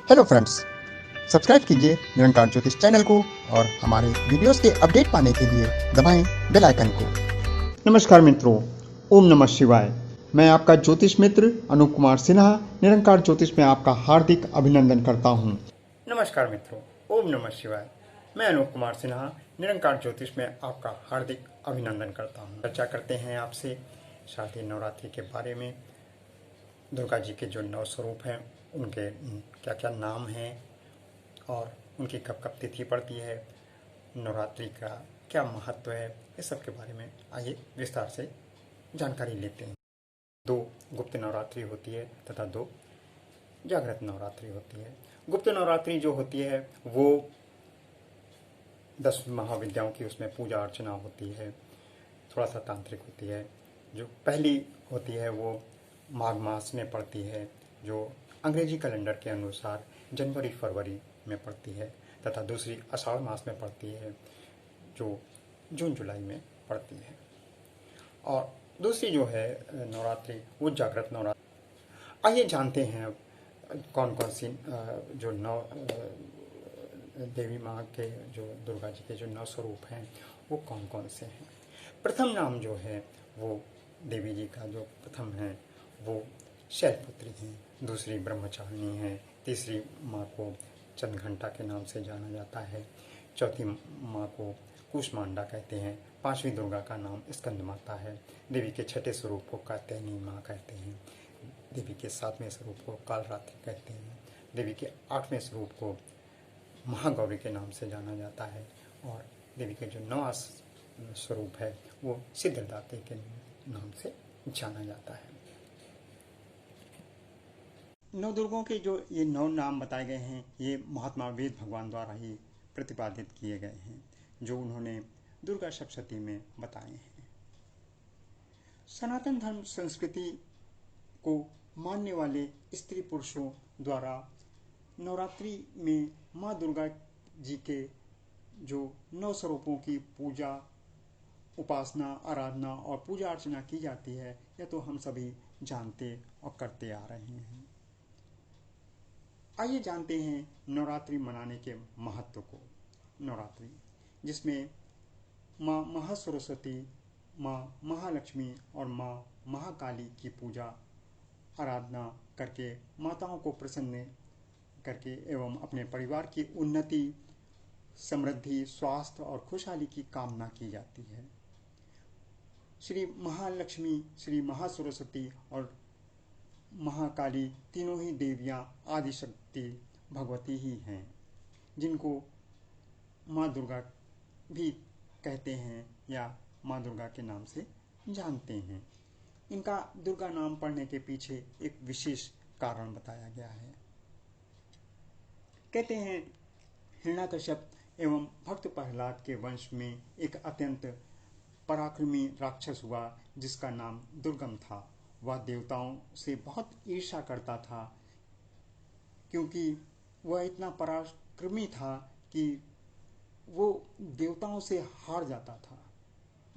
Hello friends, subscribe कीजिए निरंकार ज्योतिष channel को और हमारे वीडियोस के अपडेट पाने के लिए दबाएं बेल आइकन को। नमस्कार मित्रों, ओम नमः शिवाय। मैं आपका ज्योतिष मित्र अनूप कुमार सिन्हा निरंकार ज्योतिष में आपका हार्दिक अभिनंदन करता हूं। नमस्कार मित्रों, ओम नमः शिवाय। मैं अनूप कुमार सिन्हा निरंकार ज्योतिष में आपका हार्दिक अभिनंदन करता हूं। चर्चा करते हैं आपसे शारदीय नवरात्रि के बारे में। दुर्गा जी के जो 9 स्वरूप हैं उनके क्या क्या नाम हैं और उनकी कब कब तिथि पड़ती है, नवरात्रि का क्या महत्व है, इस सब के बारे में आइए विस्तार से जानकारी लेते हैं। 2 गुप्त नवरात्रि होती है तथा 2 जागृत नवरात्रि होती है। गुप्त नवरात्रि जो होती है वो 10 महाविद्याओं की उसमें पूजा अर्चना होती है, थोड़ा सा तांत्रिक होती है। जो पहली होती है वो माघ मास में पड़ती है, जो अंग्रेजी कैलेंडर के अनुसार जनवरी फरवरी में पड़ती है, तथा दूसरी आषाढ़ मास में पड़ती है जो जून जुलाई में पड़ती है। और दूसरी जो है नवरात्रि वो जागृत नवरात्रि। आइए जानते हैं कौन कौन सी जो 9 देवी माँ के जो दुर्गा जी के जो 9 स्वरूप हैं वो कौन कौन से हैं। प्रथम नाम जो है वो देवी जी का जो प्रथम है वो शैलपुत्री हैं, दूसरी ब्रह्मचारिणी है, तीसरी माँ को चंद्रघंटा के नाम से जाना जाता है, चौथी माँ को कूष्मांडा कहते हैं, पांचवी दुर्गा का नाम स्कंद माता है, देवी के छठे स्वरूप को कात्यायनी माँ कहते हैं, देवी के 7वें स्वरूप को कालरात्रि कहते हैं, देवी के 8वें स्वरूप को महागौरी के नाम से जाना जाता है और देवी के जो 9वां स्वरूप है वो सिद्धदात्री के नाम से जाना जाता है। 9 दुर्गों के जो ये 9 नाम बताए गए हैं ये महात्मा वेद भगवान द्वारा ही प्रतिपादित किए गए हैं, जो उन्होंने दुर्गा सप्तशती में बताए हैं। सनातन धर्म संस्कृति को मानने वाले स्त्री पुरुषों द्वारा नवरात्रि में माँ दुर्गा जी के जो 9 स्वरूपों की पूजा उपासना आराधना और पूजा अर्चना की जाती है यह तो हम सभी जानते और करते आ रहे हैं। आइए जानते हैं नवरात्रि मनाने के महत्व को। नवरात्रि जिसमें माँ महासरस्वती, माँ महालक्ष्मी और माँ महाकाली की पूजा आराधना करके माताओं को प्रसन्न करके एवं अपने परिवार की उन्नति, समृद्धि, स्वास्थ्य और खुशहाली की कामना की जाती है। श्री महालक्ष्मी, श्री महासरस्वती और महाकाली तीनों ही देवियां आदिशक्ति भगवती ही हैं, जिनको माँ दुर्गा भी कहते हैं या माँ दुर्गा के नाम से जानते हैं। इनका दुर्गा नाम पढ़ने के पीछे एक विशेष कारण बताया गया है। कहते हैं हिरण्याकश्यप एवं भक्त प्रहलाद के वंश में एक अत्यंत पराक्रमी राक्षस हुआ जिसका नाम दुर्गम था। वह देवताओं से बहुत ईर्ष्या करता था, क्योंकि वह इतना पराक्रमी था कि वो देवताओं से हार जाता था।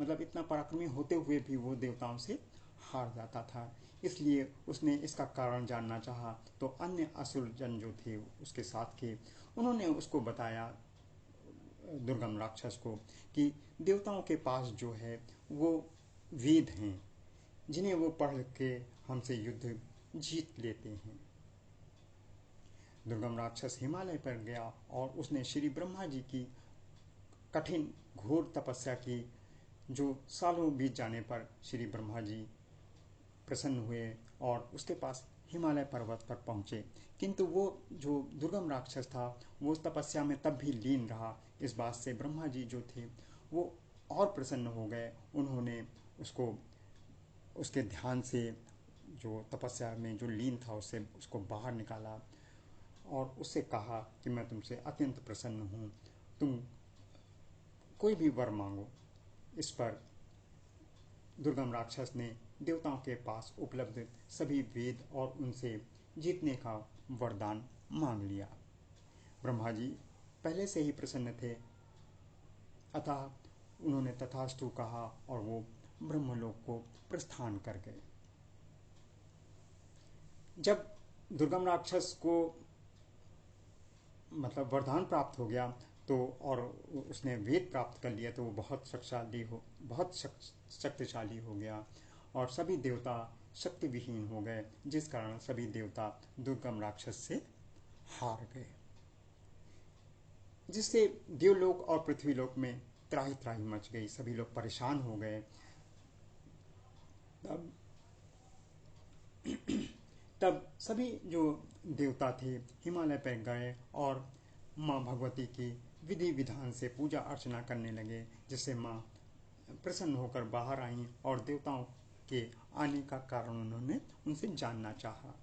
मतलब इतना पराक्रमी होते हुए भी वो देवताओं से हार जाता था। इसलिए उसने इसका कारण जानना चाहा तो अन्य असुर जन जो थे उसके साथ के, उन्होंने उसको बताया दुर्गम राक्षस को कि देवताओं के पास जो है वो वेद हैं जिन्हें वो पढ़ के हमसे युद्ध जीत लेते हैं। दुर्गम राक्षस हिमालय पर गया और उसने श्री ब्रह्मा जी की कठिन घोर तपस्या की, जो सालों बीत जाने पर श्री ब्रह्मा जी प्रसन्न हुए और उसके पास हिमालय पर्वत पर पहुंचे। किंतु वो जो दुर्गम राक्षस था वो उस तपस्या में तब भी लीन रहा। इस बात से ब्रह्मा जी जो थे वो और प्रसन्न हो गए। उन्होंने उसको उसके ध्यान से जो तपस्या में जो लीन था उससे उसको बाहर निकाला और उससे कहा कि मैं तुमसे अत्यंत प्रसन्न हूँ, तुम कोई भी वर मांगो। इस पर दुर्गम राक्षस ने देवताओं के पास उपलब्ध सभी वेद और उनसे जीतने का वरदान मांग लिया। ब्रह्मा जी पहले से ही प्रसन्न थे, अतः उन्होंने तथास्तु कहा और वो ब्रह्मलोक को प्रस्थान कर गए। जब दुर्गम राक्षस को मतलब वरदान प्राप्त हो गया तो और उसने वेद प्राप्त कर लिया तो वो बहुत शक्तिशाली हो गया और सभी देवता शक्ति विहीन हो गए, जिस कारण सभी देवता दुर्गम राक्षस से हार गए, जिससे देवलोक और पृथ्वीलोक में त्राही त्राही मच गई, सभी लोग परेशान हो गए। तब तब सभी जो देवता थे हिमालय पर गए और माँ भगवती की विधि विधान से पूजा अर्चना करने लगे, जिससे माँ प्रसन्न होकर बाहर आईं और देवताओं के आने का कारण उन्होंने उनसे जानना चाहा,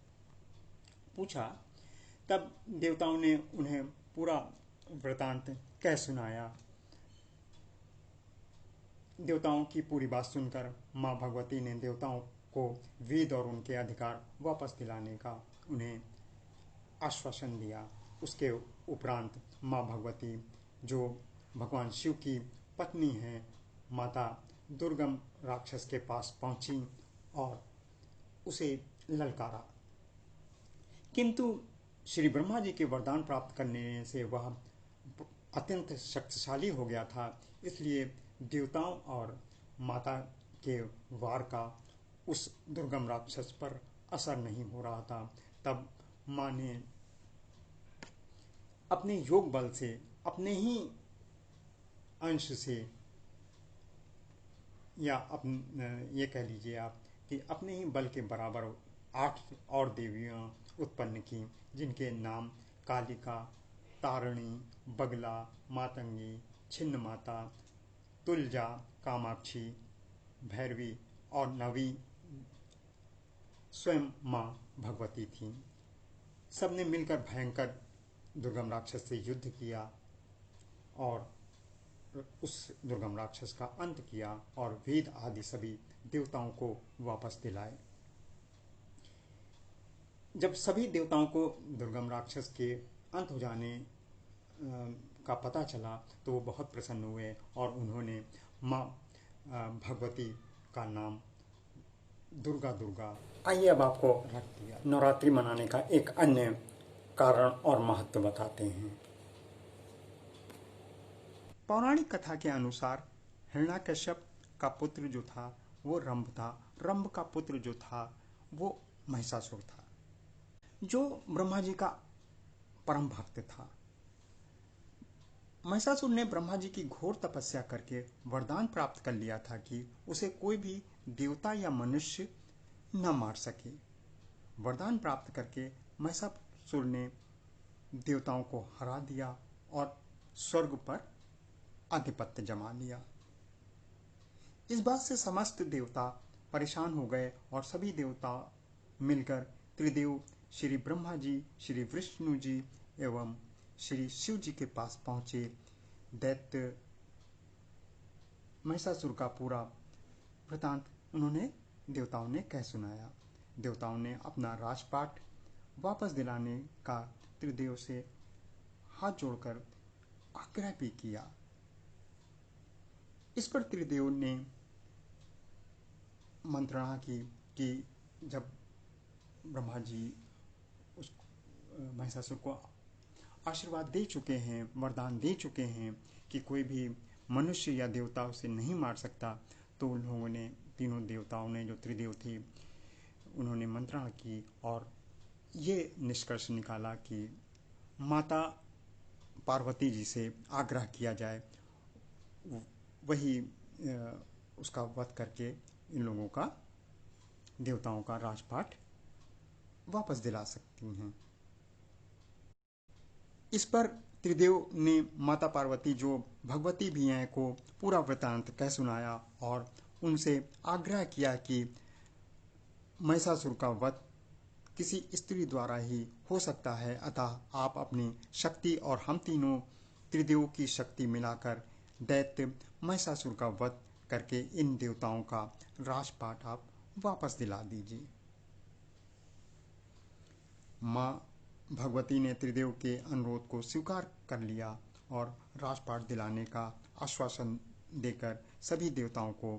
पूछा। तब देवताओं ने उन्हें पूरा वृतांत कह सुनाया। देवताओं की पूरी बात सुनकर माँ भगवती ने देवताओं को वेद और उनके अधिकार वापस दिलाने का उन्हें आश्वासन दिया। उसके उपरांत माँ भगवती जो भगवान शिव की पत्नी हैं, माता दुर्गम राक्षस के पास पहुंची और उसे ललकारा, किंतु श्री ब्रह्मा जी के वरदान प्राप्त करने से वह अत्यंत शक्तिशाली हो गया था, इसलिए देवताओं और माता के वार का उस दुर्गम राक्षस पर असर नहीं हो रहा था। तब माँ ने अपने योग बल से, अपने ही अंश से, या ये कह लीजिए आप कि अपने ही बल के बराबर 8 और देवियाँ उत्पन्न की, जिनके नाम कालिका, तारिणी, बगला, मातंगी, छिन्न माता, तुलजा, कामाक्षी, भैरवी और नवी स्वयं माँ भगवती थीं। सबने मिलकर भयंकर दुर्गम राक्षस से युद्ध किया और उस दुर्गम राक्षस का अंत किया और वेद आदि सभी देवताओं को वापस दिलाए। जब सभी देवताओं को दुर्गम राक्षस के अंत हो जाने का पता चला तो वो बहुत प्रसन्न हुए और उन्होंने माँ भगवती का नाम दुर्गा आइए अब आपको रख दिया। नवरात्रि मनाने का एक अन्य कारण और महत्व बताते हैं। पौराणिक कथा के अनुसार हिरण्याकश्यप का पुत्र जो था वो रंभ था, रंभ का पुत्र जो था वो महिषासुर था, जो ब्रह्मा जी का परम भक्त था। महिषासुर ने ब्रह्मा जी की घोर तपस्या करके वरदान प्राप्त कर लिया था कि उसे कोई भी देवता या मनुष्य न मार सके। वरदान प्राप्त करके महिषासुर ने देवताओं को हरा दिया और स्वर्ग पर आधिपत्य जमा लिया। इस बात से समस्त देवता परेशान हो गए और सभी देवता मिलकर त्रिदेव श्री ब्रह्मा जी, श्री विष्णु जी एवं श्री शिव जी के पास पहुंचे। दैत्य महिषासुर का पूरा वृतांत उन्होंने देवताओं ने कह सुनाया। देवताओं ने अपना राजपाट वापस दिलाने का त्रिदेव से हाथ जोड़कर आग्रह भी किया। इस पर त्रिदेव ने मंत्रणा की कि जब ब्रह्मा जी उस महिषासुर को आशीर्वाद दे चुके हैं, वरदान दे चुके हैं कि कोई भी मनुष्य या देवता उसे नहीं मार सकता, तो उन लोगों ने, तीनों देवताओं ने, जो त्रिदेव थे, उन्होंने मंत्रणा की और ये निष्कर्ष निकाला कि माता पार्वती जी से आग्रह किया जाए, वही उसका वध करके इन लोगों का, देवताओं का राजपाट वापस दिला सकती हैं। इस पर त्रिदेव ने माता पार्वती जो भगवती भी हैं को पूरा वृतांत कह सुनाया और उनसे आग्रह किया कि महिषासुर का वध किसी स्त्री द्वारा ही हो सकता है, अतः आप अपनी शक्ति और हम तीनों त्रिदेव की शक्ति मिलाकर दैत्य महिषासुर का वध करके इन देवताओं का राजपाट आप वापस दिला दीजिए। माँ भगवती ने त्रिदेव के अनुरोध को स्वीकार कर लिया और राजपाट दिलाने का आश्वासन देकर सभी देवताओं को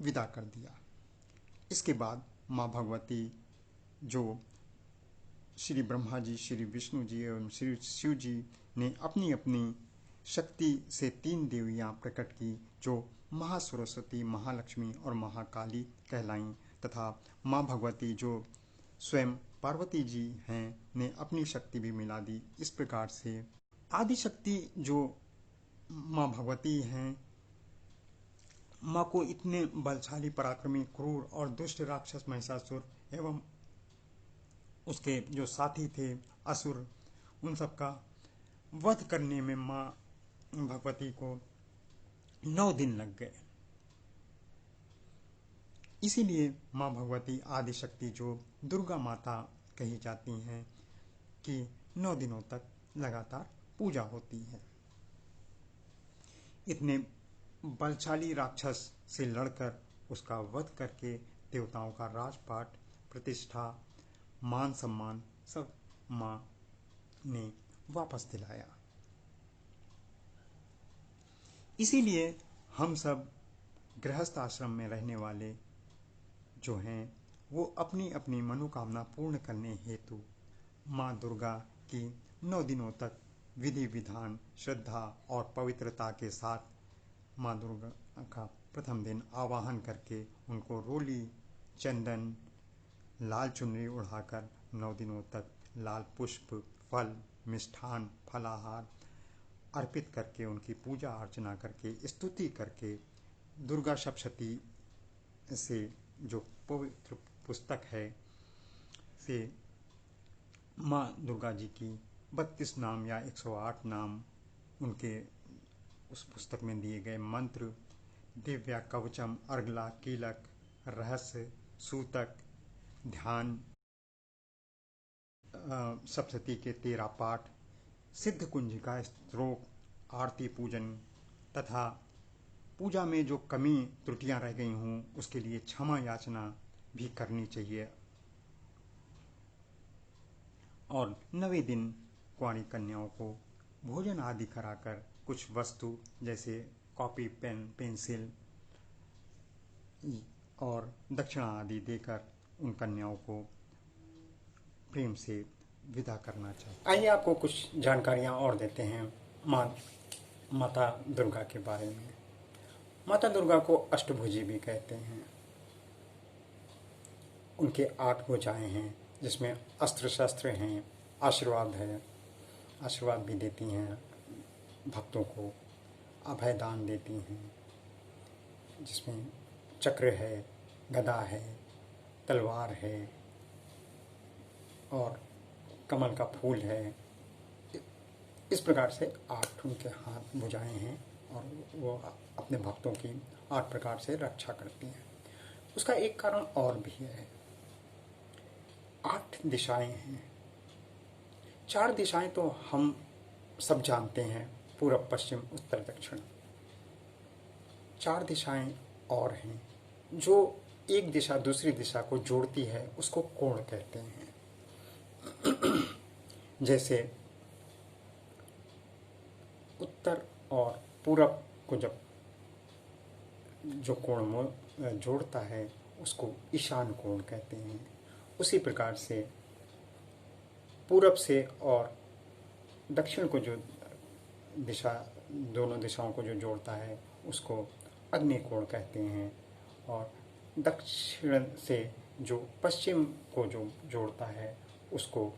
विदा कर दिया। इसके बाद माँ भगवती जो श्री ब्रह्मा जी, श्री विष्णु जी एवं श्री शिव जी ने अपनी अपनी शक्ति से 3 देवियाँ प्रकट की, जो महासरस्वती, महालक्ष्मी और महाकाली कहलाईं, तथा माँ भगवती जो स्वयं पार्वती जी हैं ने अपनी शक्ति भी मिला दी। इस प्रकार से आदिशक्ति जो माँ भगवती हैं, माँ को इतने बलशाली, पराक्रमी, क्रूर और दुष्ट राक्षस महिषासुर एवं उसके जो साथी थे असुर, उन सबका वध करने में माँ भगवती को 9 दिन लग गए। इसीलिए माँ भगवती आदिशक्ति जो दुर्गा माता कही जाती हैं कि 9 दिनों तक लगातार पूजा होती है। इतने बलशाली राक्षस से लड़कर उसका वध करके देवताओं का राजपाट, प्रतिष्ठा, मान सम्मान सब माँ ने वापस दिलाया। इसीलिए हम सब गृहस्थ आश्रम में रहने वाले जो हैं, वो अपनी अपनी मनोकामना पूर्ण करने हेतु माँ दुर्गा की 9 दिनों तक विधि विधान, श्रद्धा और पवित्रता के साथ माँ दुर्गा का प्रथम दिन आवाहन करके उनको रोली, चंदन, लाल चुनरी उड़ाकर 9 दिनों तक लाल पुष्प, फल, मिष्ठान, फलाहार अर्पित करके उनकी पूजा अर्चना करके, स्तुति करके, दुर्गा सप्तशती से जो पवित्र पुस्तक है से माँ दुर्गा जी की 32 नाम या 108 नाम, उनके उस पुस्तक में दिए गए मंत्र, दिव्या, कवचम, अर्गला, कीलक, रहस्य, सूतक, ध्यान, सप्तशती के 13 पाठ, सिद्ध कुंजिका श्लोक, आरती पूजन तथा पूजा में जो कमी त्रुटियां रह गई हों उसके लिए क्षमा याचना भी करनी चाहिए। और 9वें दिन कुंवारी कन्याओं को भोजन आदि कराकर कुछ वस्तु जैसे कॉपी, पेन, पेंसिल और दक्षिणा आदि देकर उन कन्याओं को प्रेम से विदा करना चाहिए। आइए आपको कुछ जानकारियाँ और देते हैं माता दुर्गा के बारे में। माता दुर्गा को अष्टभुजी भी कहते हैं। उनके 8 भुजाएं हैं, जिसमें अस्त्र शस्त्र हैं, आशीर्वाद है, आशीर्वाद भी देती हैं भक्तों को, अभयदान देती हैं, जिसमें चक्र है, गदा है, तलवार है और कमल का फूल है। इस प्रकार से 8 उनके हाथ भुजाएं हैं और वो अपने भक्तों की 8 प्रकार से रक्षा करती हैं। उसका एक कारण और भी है, 8 दिशाएं हैं। 4 दिशाएं तो हम सब जानते हैं, पूरब, पश्चिम, उत्तर, दक्षिण। 4 दिशाएं और हैं जो एक दिशा दूसरी दिशा को जोड़ती है, उसको कोण कहते हैं। जैसे उत्तर और पूरब को जब जो कोण जोड़ता है उसको ईशान कोण कहते हैं। उसी प्रकार से पूरब से और दक्षिण को जो दिशा, दोनों दिशाओं को जो जोड़ता है उसको अग्नि कोण कहते हैं। और दक्षिण से जो पश्चिम को जो जोड़ता है उसको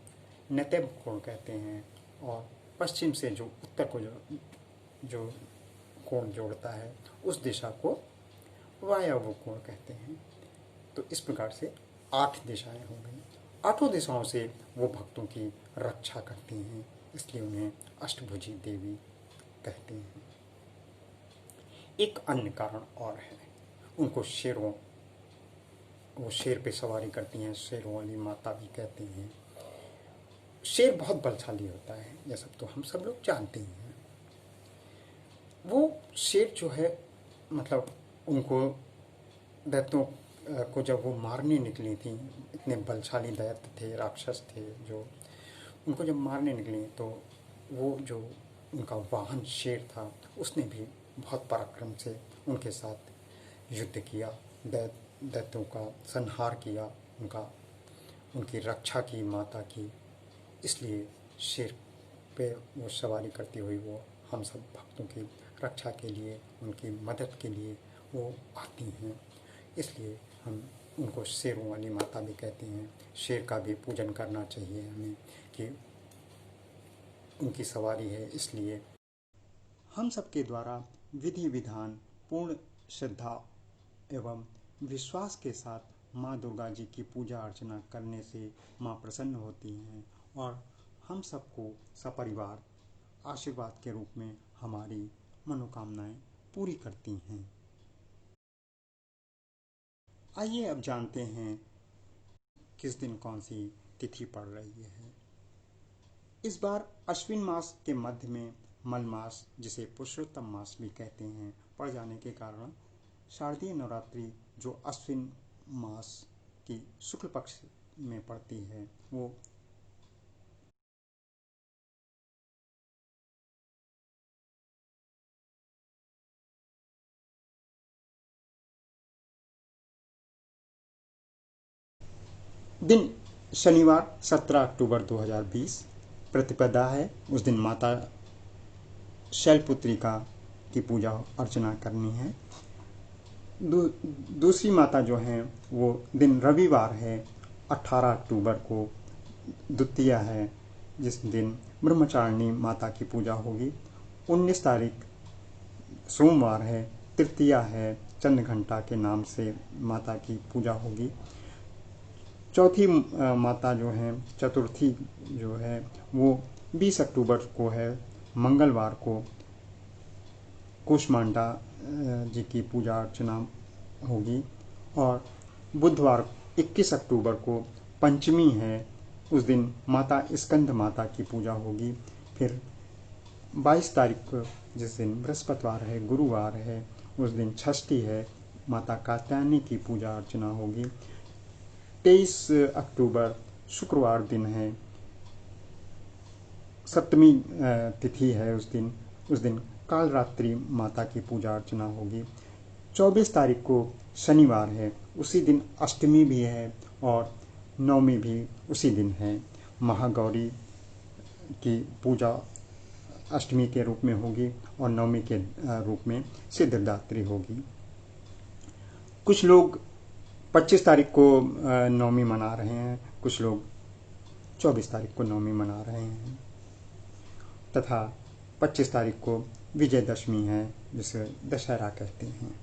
नैतब कोण कहते हैं। और पश्चिम से जो उत्तर को जो कोण जोड़ता है उस दिशा को वायव्य कोण कहते हैं। तो इस प्रकार से 8 दिशाएं हो गई। 8 दिशाओं से वो भक्तों की रक्षा करती हैं, इसलिए उन्हें अष्टभुजी देवी कहते हैं। एक अन्य कारण और है, उनको वो शेर पे सवारी करती हैं, शेरों वाली माता भी कहते हैं। शेर बहुत बलशाली होता है, यह सब तो हम सब लोग जानते ही हैं। वो शेर जो है, मतलब उनको दैत्यों को जब वो मारने निकली थी, इतने बलशाली दैत्य थे, राक्षस थे, जो उनको जब मारने निकली तो वो जो उनका वाहन शेर था उसने भी बहुत पराक्रम से उनके साथ युद्ध किया, दैत्यों का संहार किया, उनकी रक्षा की माता की। इसलिए शेर पे वो सवारी करती हुई वो हम सब भक्तों की रक्षा के लिए, उनकी मदद के लिए वो आती हैं। इसलिए हम उनको शेरों वाली माता भी कहते हैं। शेर का भी पूजन करना चाहिए हमें कि उनकी सवारी है। इसलिए हम सबके द्वारा विधि विधान, पूर्ण श्रद्धा एवं विश्वास के साथ माँ दुर्गा जी की पूजा अर्चना करने से माँ प्रसन्न होती हैं और हम सबको सपरिवार आशीर्वाद के रूप में हमारी मनोकामनाएं पूरी करती हैं। आइए अब जानते हैं किस दिन कौन सी तिथि पड़ रही है। इस बार अश्विन मास के मध्य में मल मास, जिसे पुरुषोत्तम मास भी कहते हैं, पड़ जाने के कारण शारदीय नवरात्रि जो अश्विन मास की शुक्ल पक्ष में पड़ती है वो दिन शनिवार 17 अक्टूबर 2020 प्रतिपदा है। उस दिन माता शैलपुत्री का की पूजा अर्चना करनी है। दूसरी माता जो हैं वो दिन रविवार है, 18 अक्टूबर को द्वितीया है, जिस दिन ब्रह्मचारिणी माता की पूजा होगी। 19 तारीख सोमवार है, तृतीया है, चंद्रघंटा के नाम से माता की पूजा होगी। चौथी माता जो है, चतुर्थी जो है वो 20 अक्टूबर को है, मंगलवार को कूष्मांडा जी की पूजा अर्चना होगी। और बुधवार 21 अक्टूबर को पंचमी है, उस दिन माता स्कंद माता की पूजा होगी। फिर 22 तारीख को जिस दिन बृहस्पतिवार है, गुरुवार है, उस दिन षष्ठी है, माता कात्यायनी की पूजा अर्चना होगी। 23 अक्टूबर शुक्रवार दिन है, सप्तमी तिथि है, उस दिन कालरात्रि माता की पूजा अर्चना होगी। 24 तारीख को शनिवार है, उसी दिन अष्टमी भी है और नवमी भी उसी दिन है। महागौरी की पूजा अष्टमी के रूप में होगी और नवमी के रूप में सिद्धिदात्री होगी। कुछ लोग 25 तारीख को नवमी मना रहे हैं, कुछ लोग 24 तारीख को नवमी मना रहे हैं तथा 25 तारीख को विजयदशमी है, जिसे दशहरा कहते हैं।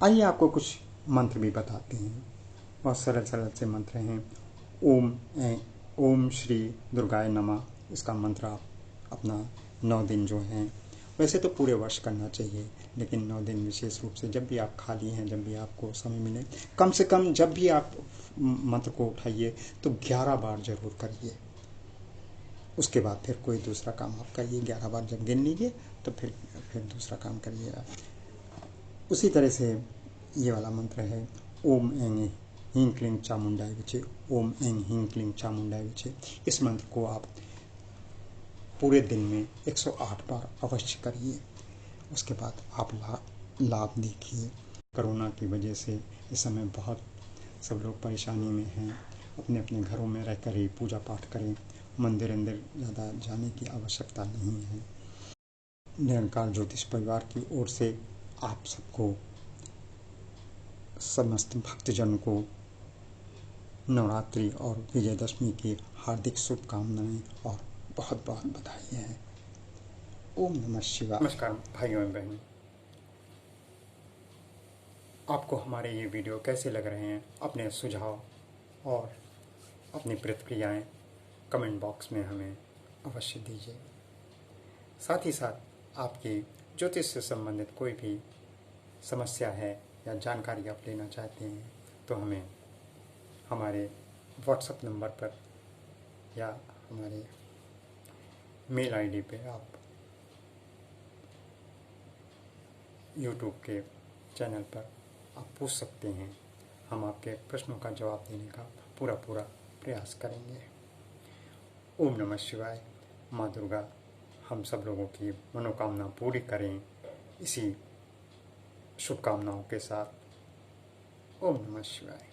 आइए आपको कुछ मंत्र भी बताते हैं। बहुत सरल सरल से मंत्र हैं। ओम श्री दुर्गाय नमः, इसका मंत्र आप अपना 9 दिन जो हैं, वैसे तो पूरे वर्ष करना चाहिए, लेकिन 9 दिन विशेष रूप से जब भी आप खाली हैं, जब भी आपको समय मिले, कम से कम जब भी आप मंत्र को उठाइए तो 11 बार जरूर करिए। उसके बाद फिर कोई दूसरा काम आप करिए। 11 बार जब गिन लीजिए तो फिर दूसरा काम करिएगा। उसी तरह से ये वाला मंत्र है, ओम ऐंग ह्रीं क्लीं चामुंडाय विचे, ओम ऐंग ह्रीं क्लीं चामुंडाय विचे। इस मंत्र को आप पूरे दिन में 108 बार अवश्य करिए। उसके बाद आप लाभ देखिए। कोरोना की वजह से इस समय बहुत सब लोग परेशानी में हैं। अपने अपने घरों में रहकर ही पूजा पाठ करें। मंदिर अंदर ज़्यादा जाने की आवश्यकता नहीं है। निरंकार ज्योतिष परिवार की ओर से आप सबको, समस्त भक्तजन को नवरात्रि और विजयदशमी की हार्दिक शुभकामनाएं और बहुत बहुत बधाई है। ओम नमः शिवाय। नमस्कार भाइयों एवं बहनों, आपको हमारे ये वीडियो कैसे लग रहे हैं? अपने सुझाव और अपनी प्रतिक्रियाएं कमेंट बॉक्स में हमें अवश्य दीजिए। साथ ही साथ आपकी ज्योतिष से संबंधित कोई भी समस्या है या जानकारी आप लेना चाहते हैं तो हमें हमारे व्हाट्सएप नंबर पर या हमारे मेल आईडी पे आप यूट्यूब के चैनल पर आप पूछ सकते हैं। हम आपके प्रश्नों का जवाब देने का पूरा प्रयास करेंगे। ओम नमः शिवाय। माँ दुर्गा हम सब लोगों की मनोकामना पूरी करें, इसी शुभकामनाओं के साथ। ओम नमः शिवाय।